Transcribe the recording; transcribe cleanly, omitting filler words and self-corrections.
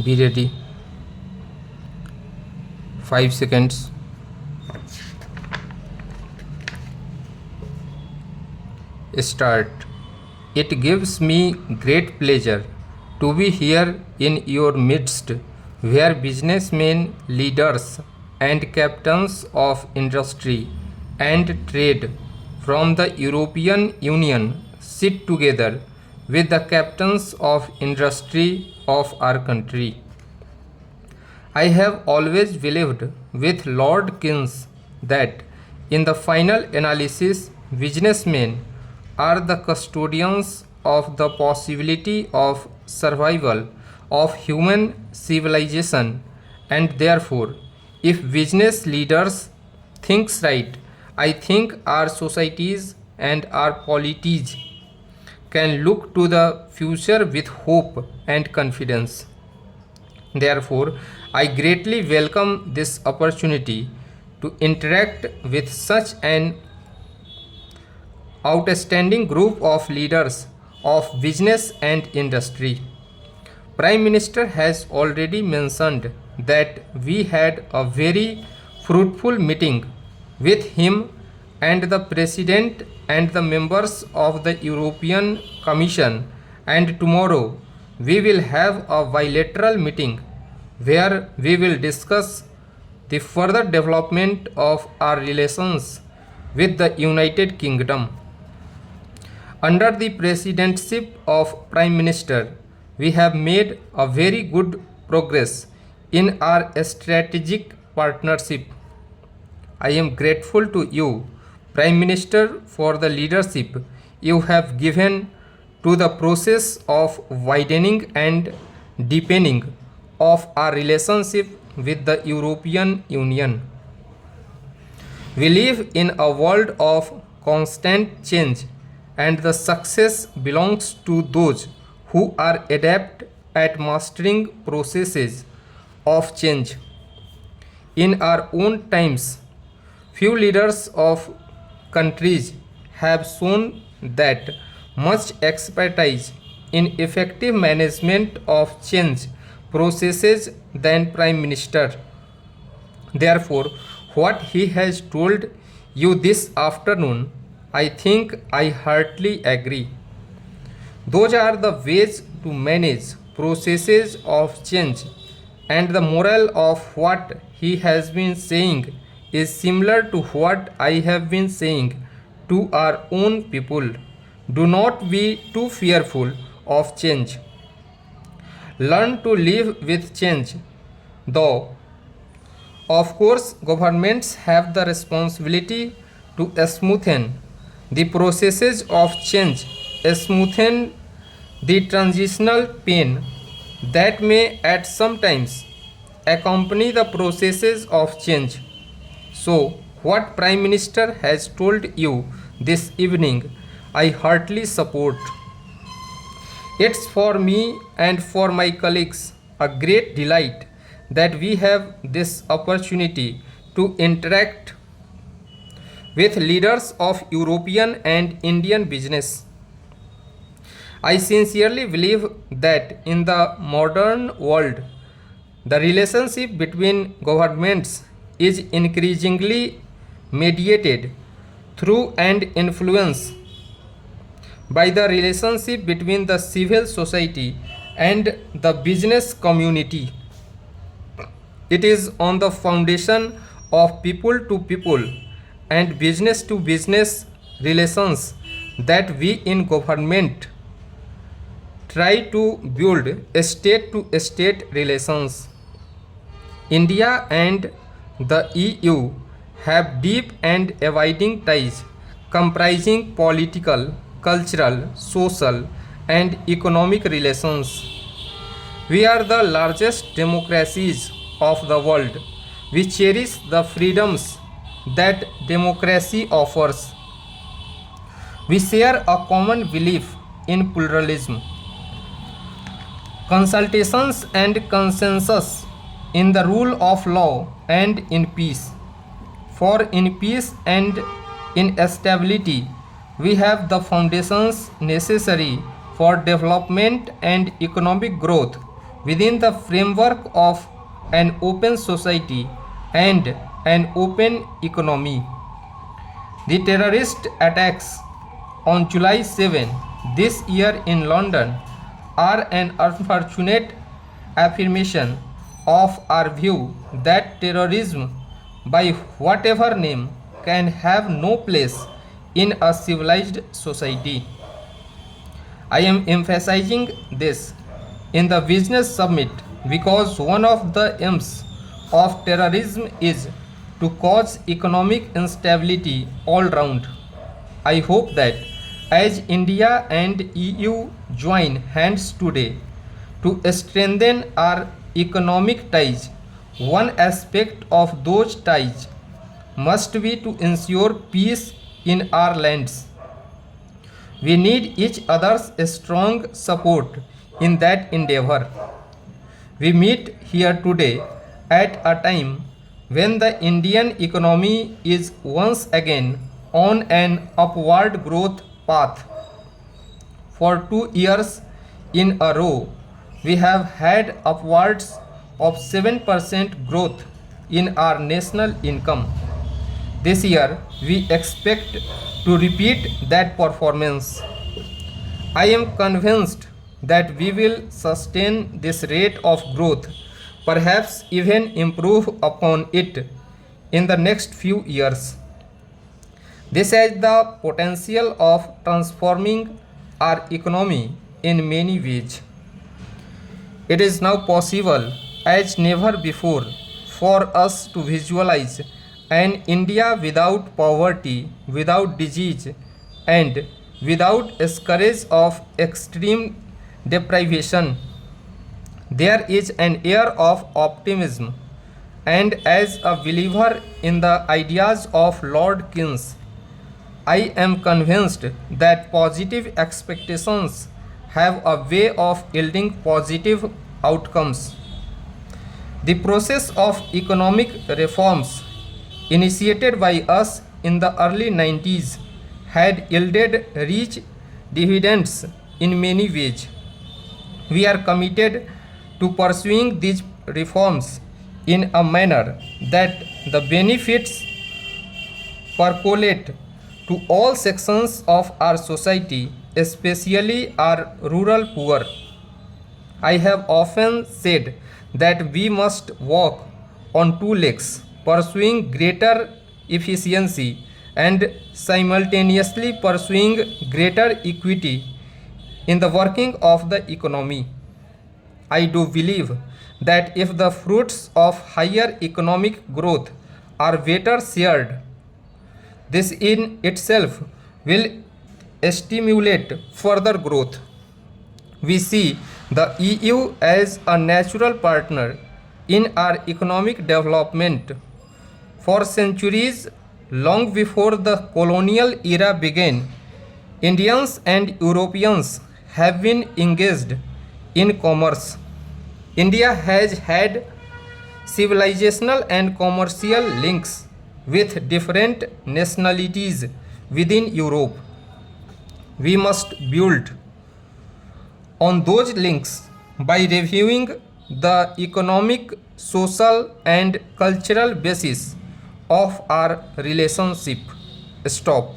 Be ready. 5 seconds. Start. It gives me great pleasure to be here in your midst, where businessmen, leaders, and captains of industry and trade from the European Union sit together with the captains of industry of our country. I have always believed with Lord Keynes that in the final analysis, businessmen are the custodians of the possibility of survival of human civilization, and therefore, if business leaders thinks right, I think our societies and our polities can look to the future with hope and confidence. Therefore, I greatly welcome this opportunity to interact with such an outstanding group of leaders of business and industry. Prime Minister has already mentioned that we had a very fruitful meeting with him and the President and the members of the European Commission, and tomorrow we will have a bilateral meeting where we will discuss the further development of our relations with the United Kingdom. Under the presidency of Prime Minister, we have made a very good progress in our strategic partnership. I am grateful to you, Prime Minister, for the leadership you have given to the process of widening and deepening of our relationship with the European Union. We live in a world of constant change, and the success belongs to those who are adept at mastering processes of change. In our own times, few leaders of countries have shown that much expertise in effective management of change processes than Prime Minister. Therefore, what he has told you this afternoon, I think I heartily agree. Those are the ways to manage processes of change, and the moral of what he has been saying is similar to what I have been saying to our own people. Do not be too fearful of change. Learn to live with change, though of course governments have the responsibility to smoothen the processes of change, smoothen the transitional pain that may at some times accompany the processes of change. So, what Prime Minister has told you this evening, I heartily support. It's for me and for my colleagues a great delight that we have this opportunity to interact with leaders of European and Indian business. I sincerely believe that in the modern world, the relationship between governments is increasingly mediated through and influenced by the relationship between the civil society and the business community. It is on the foundation of people to people and business to business relations that we in government try to build state to state relations. India and the EU have deep and abiding ties comprising political, cultural, social, and economic relations. We are the largest democracies of the world. We cherish the freedoms that democracy offers. We share a common belief in pluralism, consultations, and consensus, in the rule of law and in peace. For in peace and in stability, we have the foundations necessary for development and economic growth within the framework of an open society and an open economy. The terrorist attacks on July 7 this year in London are an unfortunate affirmation of our view that terrorism, by whatever name, can have no place in a civilized society. I am emphasizing this in the business summit because one of the aims of terrorism is to cause economic instability all round. I hope that as India and EU join hands today to strengthen our economic ties, one aspect of those ties must be to ensure peace in our lands. We need each other's strong support in that endeavor. We meet here today at a time when the Indian economy is once again on an upward growth path. For 2 years in a row, we have had upwards of 7% growth in our national income. This year, we expect to repeat that performance. I am convinced that we will sustain this rate of growth, perhaps even improve upon it in the next few years. This has the potential of transforming our economy in many ways. It is now possible as never before for us to visualize an India without poverty, without disease, and without a scourge of extreme deprivation. There is an air of optimism, and as a believer in the ideas of Lord Keynes, I am convinced that positive expectations have a way of yielding positive outcomes. The process of economic reforms initiated by us in the early 90s had yielded rich dividends in many ways. We are committed to pursuing these reforms in a manner that the benefits percolate to all sections of our society, especially our rural poor. I have often said that we must walk on two legs, pursuing greater efficiency and simultaneously pursuing greater equity in the working of the economy. I do believe that if the fruits of higher economic growth are better shared, this in itself will stimulate further growth. We see the EU as a natural partner in our economic development. For centuries, long before the colonial era began, Indians and Europeans have been engaged in commerce. India has had civilizational and commercial links with different nationalities within Europe. We must build on those links by reviewing the economic, social, and cultural basis of our relationship. Stop.